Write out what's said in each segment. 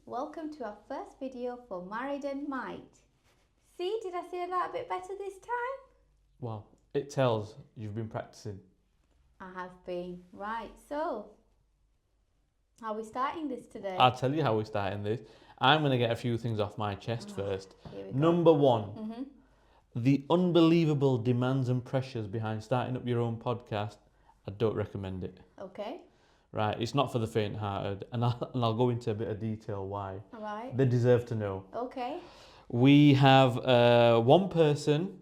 welcome to our first video for Married and Might. See, did I say that a bit better this time? Well, it tells you've been practicing. I have been. Right, so, how are we starting this today? I'll tell you how we're starting this. I'm going to get a few things off my chest first. Here we go. Number one, the unbelievable demands and pressures behind starting up your own podcast. I don't recommend it. Okay. Right, it's not for the faint-hearted, and I'll go into a bit of detail why. All right. They deserve to know. Okay. We have one person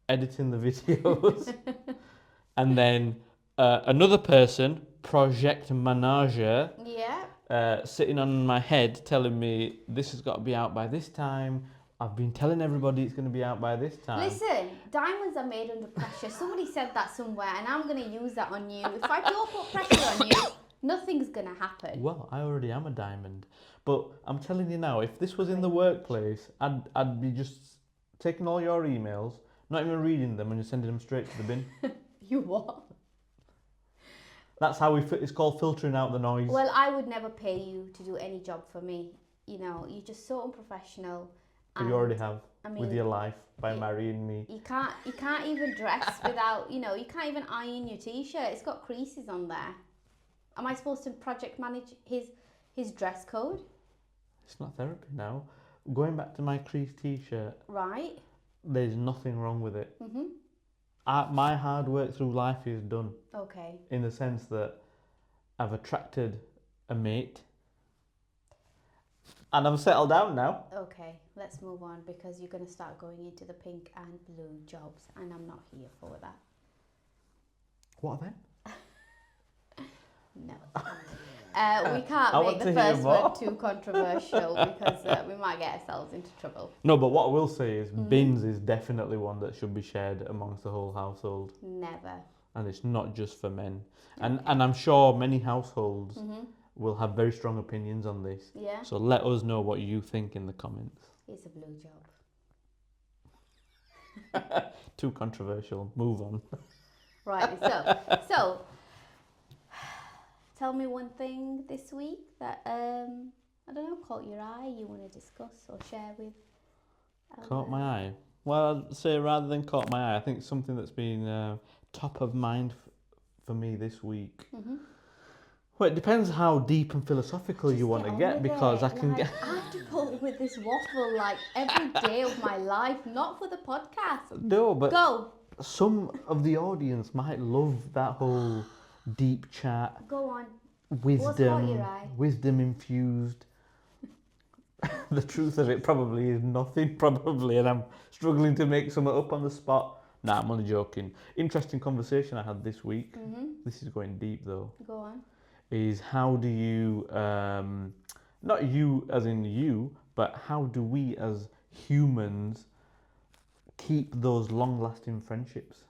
editing the videos, and then another person, project manager, sitting on my head telling me this has got to be out by this time. I've been telling everybody it's going to be out by this time. Listen, diamonds are made under pressure. Somebody said that somewhere, and I'm going to use that on you. If I don't put pressure on you, nothing's going to happen. Well, I already am a diamond. But I'm telling you now, if this was in the workplace, I'd be just taking all your emails, not even reading them, and just sending them straight to the bin. You what? That's how it's called filtering out the noise. Well, I would never pay you to do any job for me. You know, you're just so unprofessional. But you already have, I mean, with your life, by marrying me. You can't even dress without, you can't even iron your t-shirt. It's got creases on there. Am I supposed to project manage his dress code? It's not therapy now. Going back to my creased t-shirt. Right. There's nothing wrong with it. My hard work through life is done. Okay. In the sense that I've attracted a mate. And I'm settled down now. Okay, let's move on because you're going to start going into the pink and blue jobs and I'm not here for that. What then? No. We can't make the first word too controversial because we might get ourselves into trouble. No, but what I will say is bins is definitely one that should be shared amongst the whole household. Never. And it's not just for men. And I'm sure many households will have very strong opinions on this. Yeah. So let us know what you think in the comments. It's a blue job. Too controversial. Move on. Right, so tell me one thing this week that, I don't know, caught your eye, you want to discuss or share with. Caught my eye? Well, I'd say rather than caught my eye, I think something that's been top of mind for me this week. Well, it depends how deep and philosophical you want to get because I can get... I have to put up with this waffle like every day of my life, not for the podcast. No, but... Go. Some of the audience might love that whole deep chat. Go on. Wisdom infused. The truth of it probably is nothing, and I'm struggling to make something up on the spot. Nah, I'm only joking. Interesting conversation I had this week. This is going deep though. Go on. Is how do you, not you as in you, but how do we as humans keep those long-lasting friendships?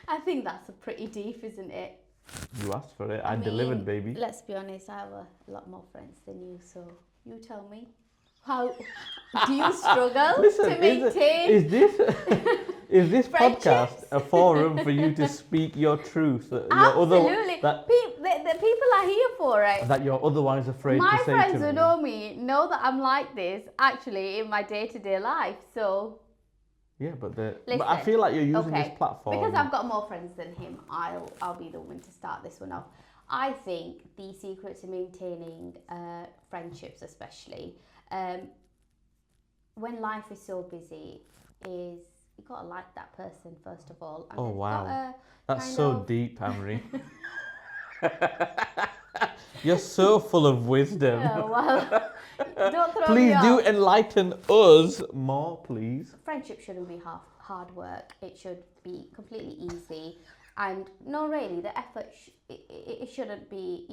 I think that's a pretty deep, isn't it? You asked for it. I delivered, baby. Let's be honest, I have a lot more friends than you, so you tell me. How do you struggle to maintain? Is this podcast a forum for you to speak your truth? Absolutely. The people are here for it. That you're otherwise afraid to say to me. My friends who know me know that I'm like this actually in my day-to-day life. So. Yeah, but I feel like you're using this platform. Because I've got more friends than him, I'll be the one to start this one off. I think the secret to maintaining friendships, especially when life is so busy, is you gotta like that person first of all. And oh wow, that's so deep, Amri. You're so full of wisdom. Oh, well, don't throw please me off. do enlighten us more, please. Friendship shouldn't be hard work. It should be completely easy. And no, really, the effort it shouldn't be.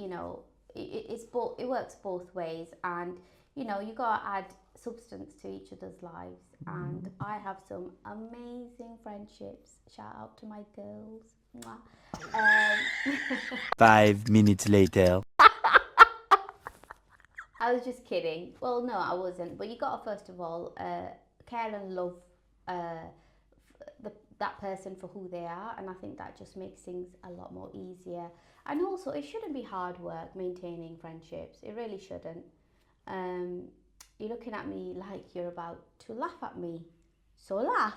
It works both ways. And you gotta add substance to each other's lives. And I have some amazing friendships. Shout out to my girls. 5 minutes later. I was just kidding. Well, no, I wasn't. But you got to, first of all, care and love the that person for who they are, and I think that just makes things a lot more easier. And also, it shouldn't be hard work maintaining friendships. It really shouldn't. You're looking at me like you're about to laugh at me, so laugh.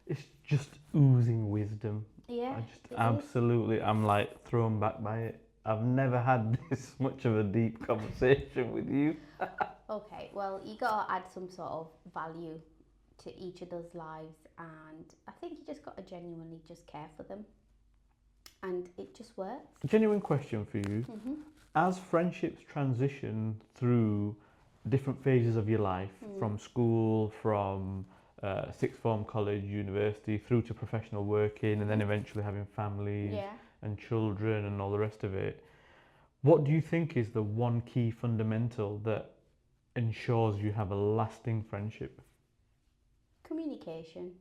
It's just oozing wisdom. Yeah, I just absolutely, I'm like thrown back by it. I've never had this much of a deep conversation with you. Okay, well, you gotta add some sort of value to each other's lives, and I think you just gotta genuinely just care for them, and it just works. Genuine question for you. As friendships transition through different phases of your life, from school, from sixth form, college, university, through to professional working, and then eventually having families and children and all the rest of it, what do you think is the one key fundamental that ensures you have a lasting friendship? Communication.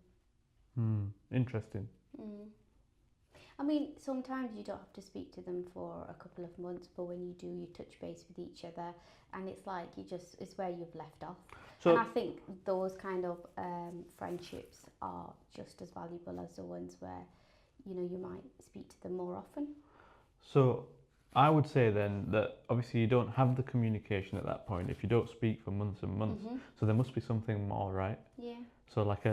Interesting. I mean, sometimes you don't have to speak to them for a couple of months, but when you do, you touch base with each other, and it's like it's where you've left off. So, and I think those kind of friendships are just as valuable as the ones where, you might speak to them more often. So I would say then that obviously you don't have the communication at that point if you don't speak for months and months. So there must be something more, right? Yeah. So like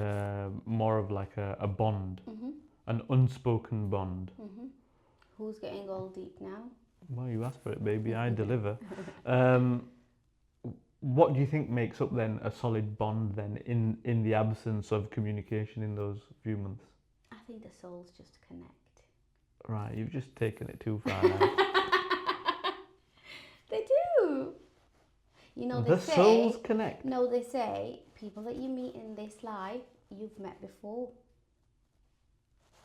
more of like a bond, an unspoken bond. Who's getting all deep now? Well, you asked for it, baby. I deliver. What do you think makes up then a solid bond then in the absence of communication in those few months? I think the souls just connect. Right, you've just taken it too far now. They do. The souls connect. No, they say people that you meet in this life, you've met before.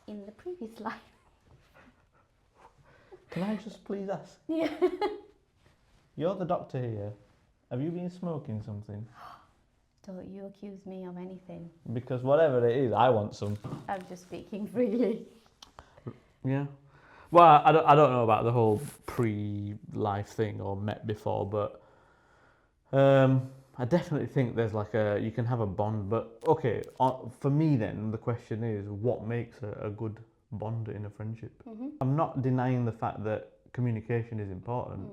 In the previous life. Can I just please ask? Yeah. You're the doctor here. Have you been smoking something? Don't you accuse me of anything. Because whatever it is, I want some. I'm just speaking freely. Yeah. Well, I don't know about the whole pre-life thing or met before, but I definitely think there's like you can have a bond. But okay, for me then, the question is, what makes a good bond in a friendship? I'm not denying the fact that communication is important.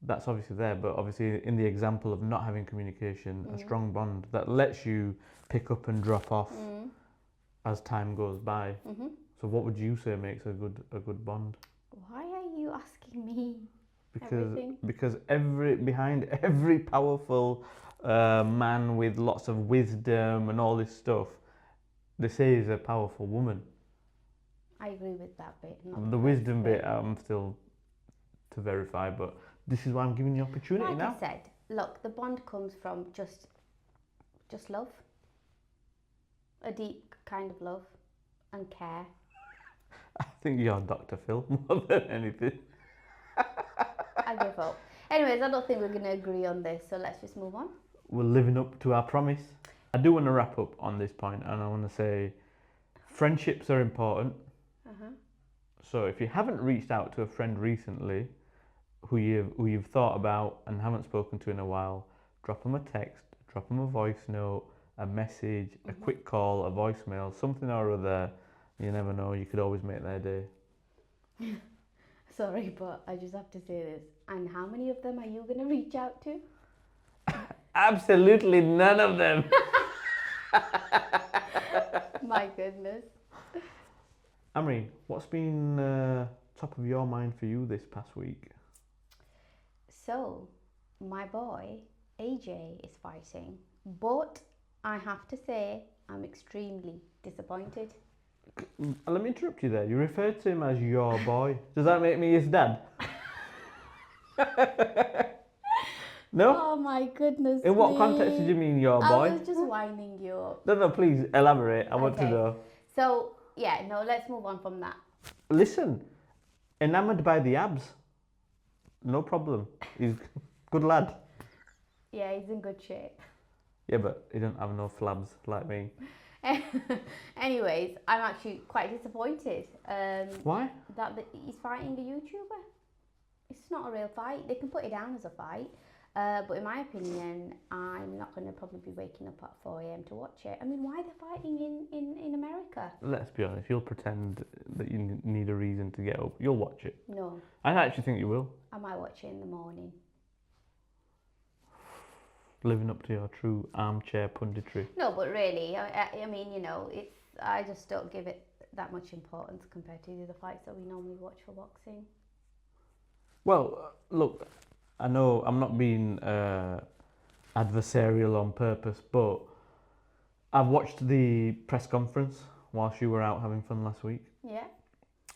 That's obviously there, but obviously in the example of not having communication, a strong bond that lets you pick up and drop off as time goes by. So what would you say makes a good bond? Why are you asking me? Because behind every powerful man with lots of wisdom and all this stuff, they say is a powerful woman. I agree with that bit. The wisdom bit, I'm still to verify, but this is why I'm giving you the opportunity now. Like I said, look, the bond comes from just love, a deep kind of love and care. I think you're Dr. Phil more than anything. I give up. Anyways, I don't think we're going to agree on this, so let's just move on. We're living up to our promise. I do want to wrap up on this point, and I want to say friendships are important. So if you haven't reached out to a friend recently who you've thought about and haven't spoken to in a while, drop them a text, drop them a voice note, a message, a quick call, a voicemail, something or other. You never know, you could always make their day. Sorry, but I just have to say this. And how many of them are you going to reach out to? Absolutely none of them. My goodness. Amri, what's been top of your mind for you this past week? So, my boy, AJ, is fighting. But I have to say, I'm extremely disappointed. Let me interrupt you there. You referred to him as your boy. Does that make me his dad? No? Oh my goodness. In what context did you mean your boy? I was just winding you up. No, please elaborate. I want to know. So, yeah, no, let's move on from that. Listen, enamoured by the abs. No problem. He's a good lad. Yeah, he's in good shape. Yeah, but he don't have no flabs like me. Anyways, I'm actually quite disappointed. Why? That he's fighting a YouTuber. It's not a real fight. They can put it down as a fight. But in my opinion, I'm not going to probably be waking up at 4 a.m. to watch it. I mean, why are they fighting in America? Let's be honest, you'll pretend that you need a reason to get up. You'll watch it. No. I actually think you will. I might watch it in the morning. Living up to your true armchair punditry. No, but really, I mean, you know, I just don't give it that much importance compared to the other fights that we normally watch for boxing. Well, look, I know I'm not being adversarial on purpose, but I've watched the press conference whilst you were out having fun last week. Yeah.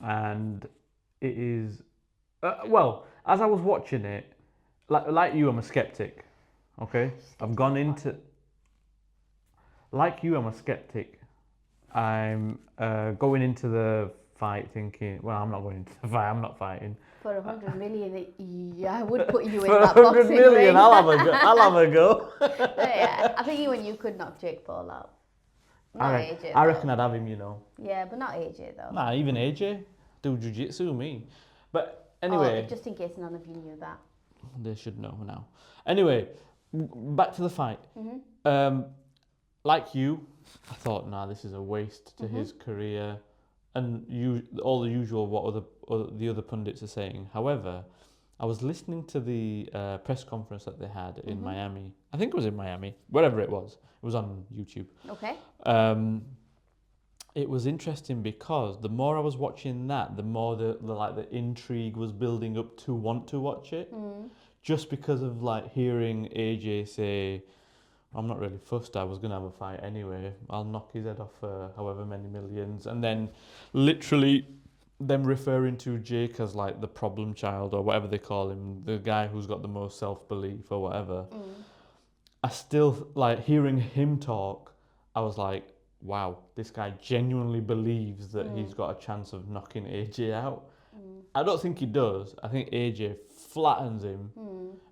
And it is, well, as I was watching it, like you, I'm a skeptic. Okay, I've gone into, like you, I'm a skeptic. I'm going into the fight thinking, well, I'm not going into the fight. I'm not fighting. For 100 million, yeah, I would put you in For that 100 boxing million, ring. I'll have a go. Yeah, I think you could knock Jake Paul out. Not AJ. I reckon I'd have him, you know. Yeah, but not AJ though. Nah, even AJ do Jiu Jitsu me. But anyway, just in case none of you knew that. They should know now. Anyway, back to the fight. Mm-hmm. Like you, I thought, nah, this is a waste to his career, and all the usual what the other pundits are saying. However, I was listening to the press conference that they had in Miami. I think it was in Miami, wherever it was. It was on YouTube. Okay. It was interesting because the more I was watching that, the more the intrigue was building up to want to watch it. Just because of like hearing AJ say, I'm not really fussed, I was going to have a fight anyway, I'll knock his head off for however many millions, and then literally them referring to Jake as like the problem child or whatever they call him, the guy who's got the most self-belief or whatever. I still, like, hearing him talk, I was like, wow, this guy genuinely believes that he's got a chance of knocking AJ out. I don't think he does. I think AJ flattens him.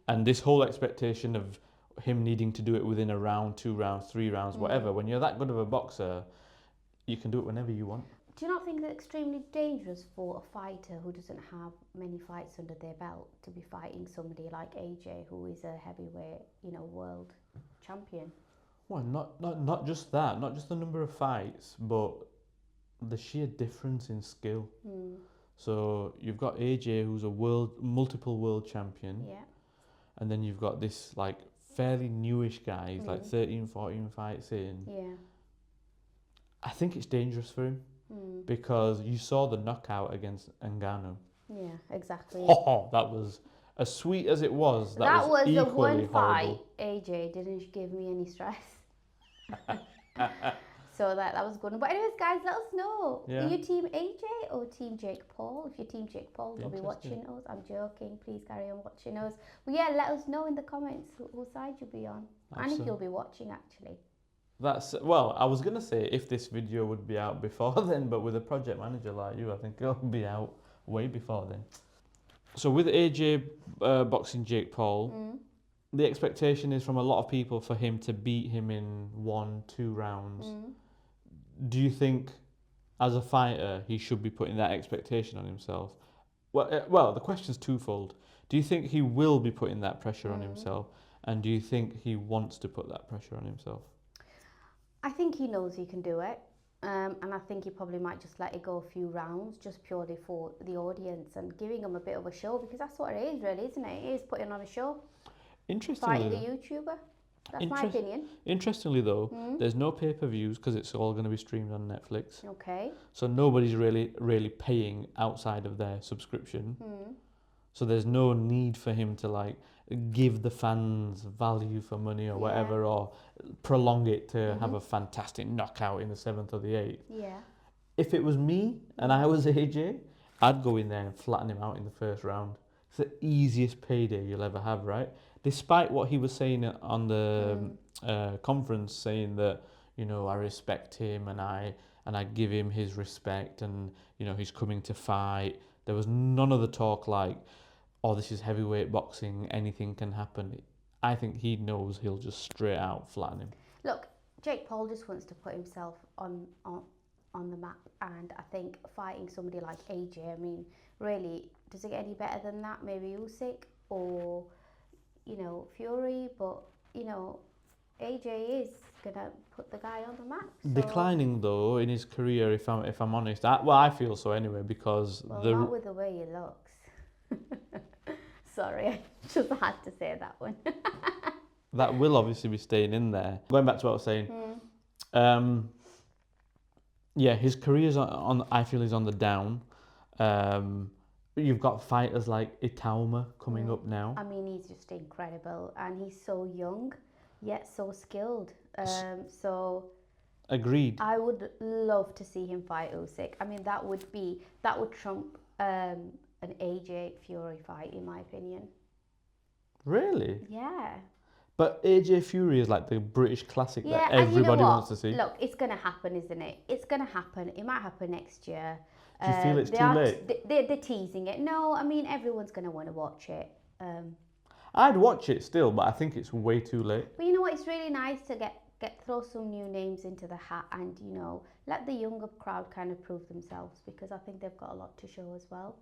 And this whole expectation of him needing to do it within a round, 2 rounds, 3 rounds, whatever, when you're that good of a boxer, you can do it whenever you want. Do you not think that's extremely dangerous for a fighter who doesn't have many fights under their belt to be fighting somebody like AJ, who is a heavyweight, world champion? Well, not just that, not just the number of fights, but the sheer difference in skill. So you've got AJ, who's a multiple world champion. Yeah. And then you've got this like fairly newish guy, he's like 13, 14 fights in. Yeah. I think it's dangerous for him because you saw the knockout against Ngannou. Yeah, exactly. Oh, that was as sweet as it was. That was the equally one fight horrible. AJ didn't give me any stress. So that was good. But anyways, guys, let us know. Yeah. Are you team AJ or team Jake Paul? If you're team Jake Paul, you'll be watching us. I'm joking. Please carry on watching us. But yeah, let us know in the comments whose side you'll be on. And if you'll be watching, actually. Well, I was going to say if this video would be out before then, but with a project manager like you, I think it'll be out way before then. So with AJ boxing Jake Paul, the expectation is from a lot of people for him to beat him in 1-2 rounds. Do you think, as a fighter, he should be putting that expectation on himself? Well, the question's twofold. Do you think he will be putting that pressure on himself? And do you think he wants to put that pressure on himself? I think he knows he can do it. And I think he probably might just let it go a few rounds just purely for the audience and giving them a bit of a show, because that's what it is really, isn't it? It is putting on a show. Interestingly, Fighting a YouTuber. That's my opinion. Interestingly though, there's no pay-per-views because it's all going to be streamed on Netflix. Okay. So nobody's really paying outside of their subscription. So there's no need for him to like give the fans value for money or whatever, or prolong it to have a fantastic knockout in the 7th or the 8th. Yeah. If it was me and I was AJ, I'd go in there and flatten him out in the first round. It's the easiest payday you'll ever have, right? Despite what he was saying on the conference, saying that, I respect him and I give him his respect and, he's coming to fight. There was none of the talk like, oh, this is heavyweight boxing, anything can happen. I think he knows he'll just straight out flatten him. Look, Jake Paul just wants to put himself on the map, and I think fighting somebody like AJ, I mean, really, does it get any better than that? Maybe Usyk, or, Fury, but AJ is gonna put the guy on the map. So. Declining though in his career, if I'm honest. I feel so anyway because not with the way he looks. Sorry, I just had to say that one. that will obviously be staying in there. Going back to what I was saying, his career's on. I feel is on the down. You've got fighters like Itauma coming up now. I mean, he's just incredible, and he's so young, yet so skilled. Agreed. I would love to see him fight Usyk. I mean, that would trump an AJ Fury fight, in my opinion. Really? Yeah. But AJ Fury is like the British classic that and everybody wants to see. Look, it's going to happen, isn't it? It's going to happen. It might happen next year. Do you feel it's too late? They're teasing it. No, I mean, everyone's going to want to watch it. I'd watch it still, but I think it's way too late. But you know what? It's really nice to throw some new names into the hat and, let the younger crowd kind of prove themselves, because I think they've got a lot to show as well.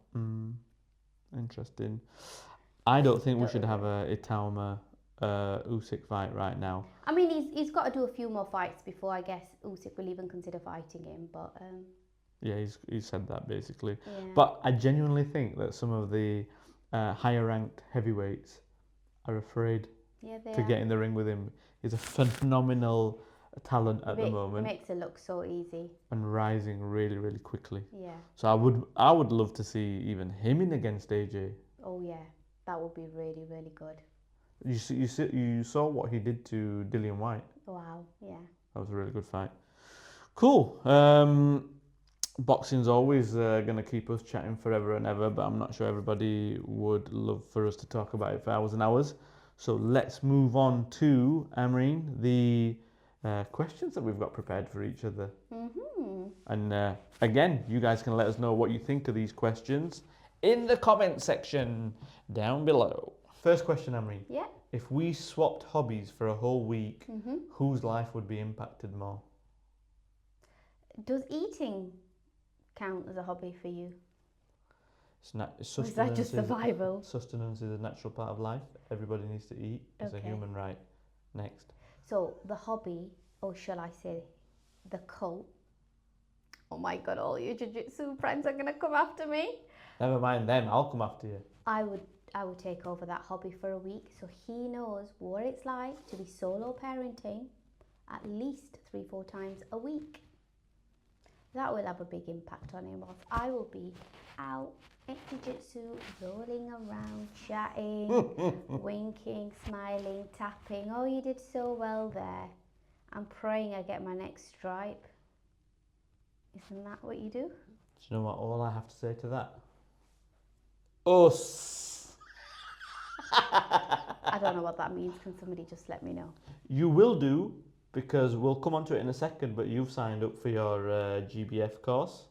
Interesting. I don't think we should have a Itauma Usyk fight right now. I mean, he's got to do a few more fights before I guess Usyk will even consider fighting him, but... Yeah, he's said that basically. Yeah. But I genuinely think that some of the higher ranked heavyweights are afraid to get in the ring with him. He's a phenomenal talent at the moment. Makes it look so easy. And rising really, really quickly. Yeah. So I would love to see even him in against AJ. Oh yeah, that would be really, really good. You saw what he did to Dillian White. Wow, yeah. That was a really good fight. Cool. Boxing's always going to keep us chatting forever and ever, but I'm not sure everybody would love for us to talk about it for hours and hours. So let's move on to, Amreen, the questions that we've got prepared for each other. Mm-hmm. And again, you guys can let us know what you think of these questions in the comment section down below. First question, Amreen. Yeah. If we swapped hobbies for a whole week, whose life would be impacted more? Does eating count as a hobby for you? It's or is that just survival? Sustenance is a natural part of life. Everybody needs to eat. It's a human right. Next. So the hobby, or shall I say the cult? Oh my God, all your jiu-jitsu friends are going to come after me. Never mind them, I'll come after you. I would take over that hobby for a week so he knows what it's like to be solo parenting at least 3-4 times a week. That will have a big impact on him. I will be out at jiu-jitsu, rolling around, chatting, winking, smiling, tapping. Oh, you did so well there. I'm praying I get my next stripe. Isn't that what you do? Do you know what all I have to say to that? Us. I don't know what that means. Can somebody just let me know? You will do, because we'll come on to it in a second, but you've signed up for your GBF course.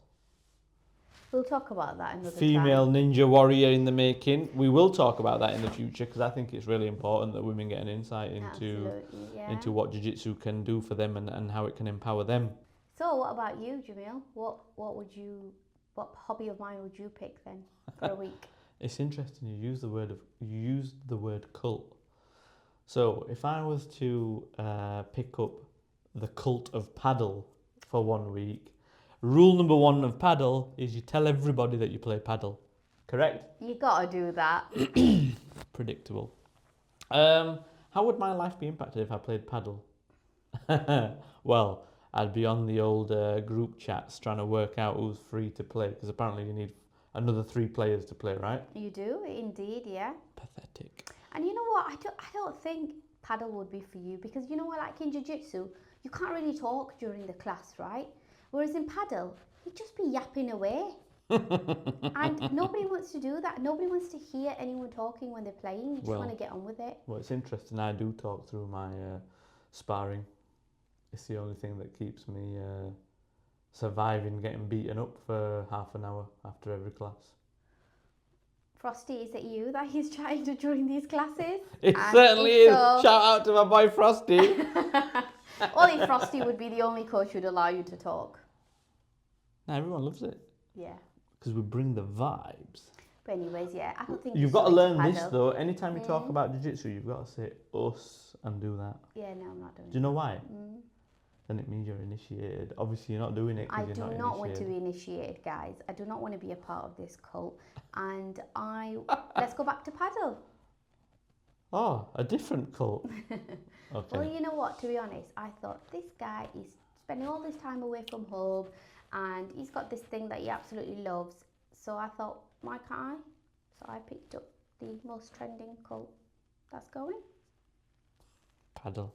We'll talk about that another Female time. Ninja Warrior in the making. We will talk about that in the future, because I think it's really important that women get an insight into what Jiu-Jitsu can do for them and how it can empower them. So what about you, Jamil? What hobby of mine would you pick then for a week? It's interesting you used the word cult. So if I was to pick up the cult of paddle for 1 week, rule number 1 of paddle is you tell everybody that you play paddle. Correct? You gotta do that. Predictable. How would my life be impacted if I played paddle? Well, I'd be on the old group chats trying to work out who's free to play, because apparently you need another 3 players to play, right? You do, indeed, yeah. Pathetic. And you know what? I don't think paddle would be for you, because you know what? Like in jiu-jitsu, you can't really talk during the class, right? Whereas in paddle, you'd just be yapping away. And nobody wants to do that. Nobody wants to hear anyone talking when they're playing. You just want to get on with it. Well, it's interesting. I do talk through my sparring. It's the only thing that keeps me surviving getting beaten up for half an hour after every class. Frosty, is it you that he's chatting to during these classes? It certainly is. So... Shout out to my boy Frosty. Only Frosty would be the only coach who'd allow you to talk. No, everyone loves it. Yeah. Because we bring the vibes. But anyways, yeah, I don't think You've you're got to so learn into this paddle. though. Anytime you talk about jiu-jitsu, you've got to say us and do that. Yeah, no, I'm not doing Do you know why? Mm. Then it means you're initiated. Obviously, you're not doing it I because you're do not not want to initiated. be initiated, guys. I do not want to be a part of this cult. And let's go back to paddle. Oh, a different cult. Okay. Well, you know what? To be honest, I thought this guy is spending all this time away from home, and he's got this thing that he absolutely loves. So I thought, why can't I? So I picked up the most trending cult that's going. Paddle.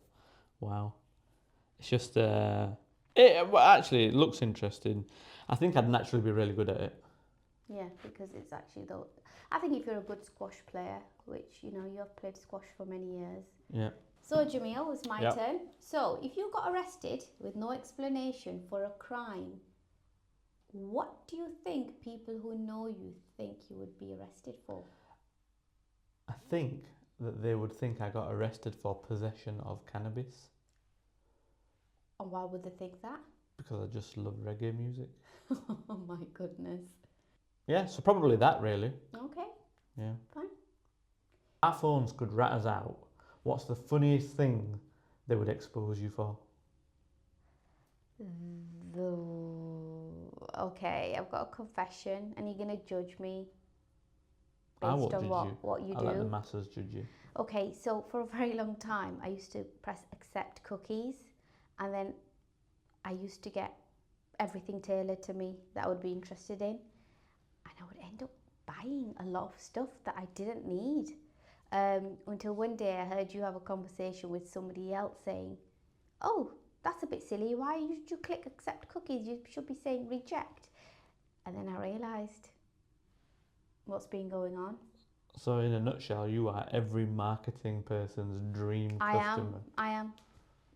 Wow. It's just it looks interesting. I think I'd naturally be really good at it. Yeah, because it's actually though. I think if you're a good squash player, which you know you have played squash for many years. Yeah. So Jamil, it's my Yep. turn. So if you got arrested with no explanation for a crime, what do you think people who know you think you would be arrested for? I think that they would think I got arrested for possession of cannabis And why would they think that? because I just love reggae music. Oh my goodness. Yeah, so probably that really. Okay, Yeah. fine. Our phones could rat us out. What's the funniest thing they would expose you for? Okay, I've got a confession, and you're gonna judge me I based won't on judge you. what you I'll let the do. masses judge you. Okay, so for a very long time, I used to press accept cookies, and then I used to get everything tailored to me that I would be interested in, and I would end up buying a lot of stuff that I didn't need. Until one day I heard you have a conversation with somebody else saying, "Oh, that's a bit silly. Why should you click accept cookies? You should be saying reject." And then I realised what's been going on. So in a nutshell, you are every marketing person's dream customer. I am.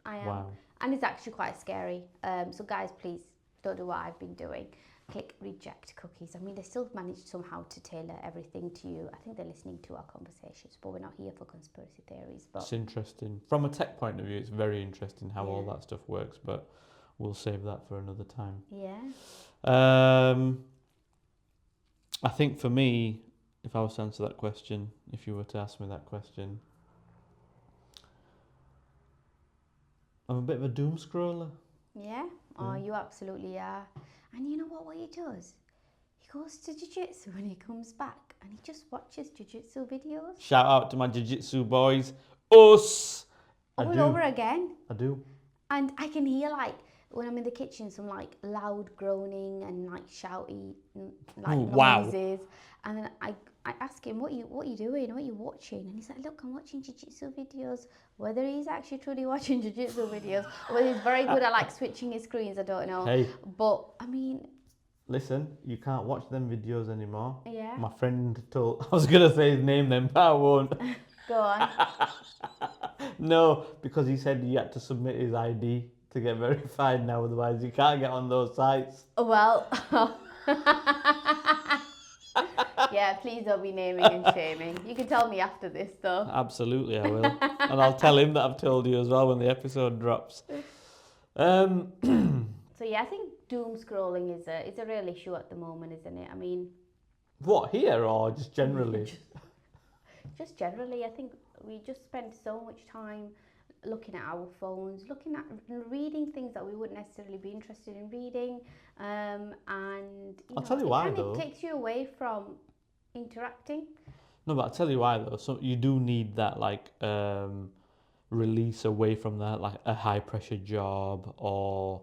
Wow. And it's actually quite scary. So guys, please don't do what I've been doing. Click reject cookies. I mean, they still managed somehow to tailor everything to you. I think they're listening to our conversations, but we're not here for conspiracy theories. But It's interesting. From a tech point of view, it's very interesting how all Yeah. that stuff works, but we'll save that for another time. yeah, I think for me, if I was to answer that question, if you were to ask me that question, I'm a bit of a doom scroller. yeah. Oh, Yeah. you absolutely are. And you know what he does? He goes to jiu-jitsu and he comes back and he just watches jiu-jitsu videos Shout out to my jiu-jitsu boys. Us! all I do. over again. I do. And I can hear, like, when I'm in the kitchen, some like loud groaning and like shouty like Ooh, wow. noises. And then I ask him, what are you doing? What are you watching? And he's like, look, I'm watching jiu-jitsu videos. Whether he's actually truly watching jiu-jitsu videos or whether he's very good at like switching his screens, I don't know. Hey, But I mean, listen, you can't watch them videos anymore. yeah, My friend told, I was going to say his name then, but I won't. go on. No, because he said he had to submit his ID to get verified now, otherwise you can't get on those sites. Well, yeah, please don't be naming and shaming. You can tell me after this though. Absolutely, I will. And I'll tell him that I've told you as well when the episode drops. So yeah, I think doom scrolling is a real issue at the moment, isn't it? I mean, What, here or just generally? just generally, I think we just spend so much time looking at our phones, looking at reading things that we wouldn't necessarily be interested in reading, and I'll tell you why, it though. takes you away from interacting. No, but I'll tell you why though. So you do need that like release away from that, like a high pressure job or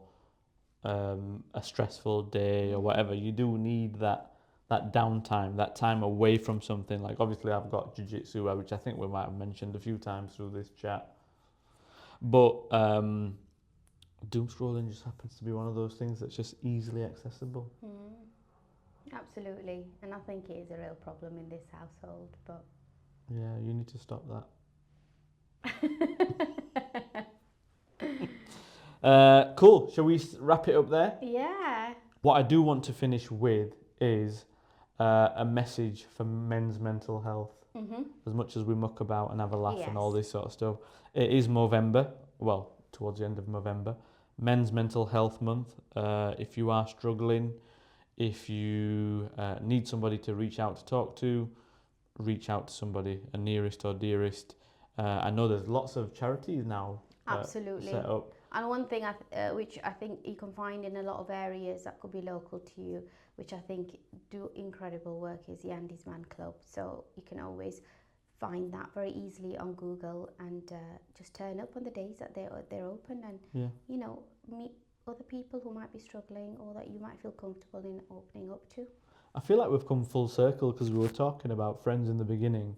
a stressful day or whatever. You do need that downtime, that time away from something. Like obviously I've got jiu-jitsu, which I think we might have mentioned a few times through this chat. But doom scrolling just happens to be one of those things that's just easily accessible. Absolutely, and I think it is a real problem in this household, but Yeah, you need to stop that. Cool. Shall we wrap it up there? yeah. What I do want to finish with is a message for men's mental health. As much as we muck about and have a laugh and all Yes. this sort of stuff, it is Movember. Well, towards the end of November, Men's Mental Health Month. If you are struggling, If you need somebody to reach out to talk to, reach out to somebody, a nearest or dearest. I know there's lots of charities now Absolutely. set up. And one thing which I think you can find in a lot of areas that could be local to you, which I think do incredible work, is the Andy's Man Club. So you can always find that very easily on Google and just turn up on the days that they're open and, you know, meet other people who might be struggling or that you might feel comfortable in opening up to. I feel like we've come full circle because we were talking about friends in the beginning,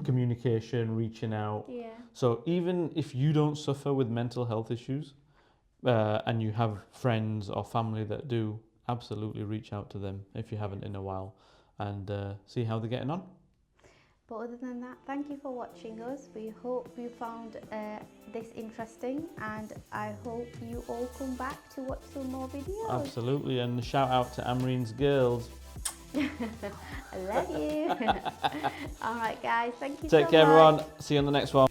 communication, reaching out. Yeah. So even if you don't suffer with mental health issues and you have friends or family that do, absolutely reach out to them if you haven't in a while and see how they're getting on. But other than that, thank you for watching us. We hope you found this interesting, and I hope you all come back to watch some more videos. Absolutely, and shout out to Amreen's girls. I love you. All right, guys, thank you Take so care, much. everyone. See you on the next one.